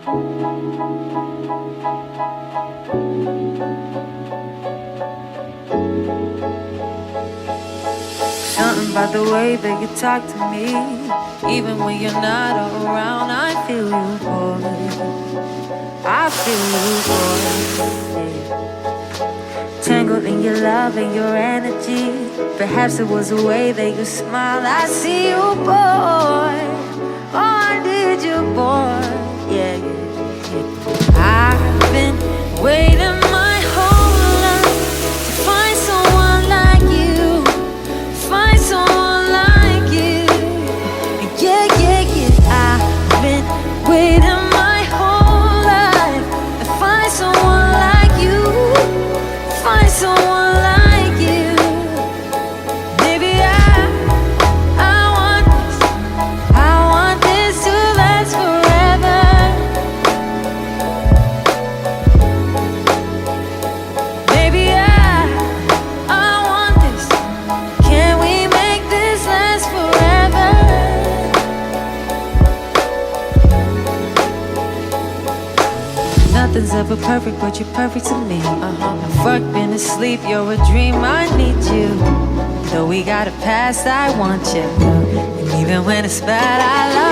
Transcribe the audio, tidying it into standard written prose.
Something about the way that you talk to me, even when you're not around, I feel you, boy. I feel you, boy. Tangled in your love and your energy. Perhaps it was the way that you smiled. I see you, boy. Oh, I need you, boy. Yeah, yeah, yeah. I've been waiting my whole life to find someone like you. Find someone like you. Yeah, yeah, yeah. I've been waiting my whole life to find someone like you. Find someone like you. Maybe I want this to last forever. Maybe I want this. Can we make this last forever? Nothing's ever perfect, but you're perfect to me. I've worked, been asleep, you're a dream, I need you. Though we got a past, I want you. And even when it's bad, I love you.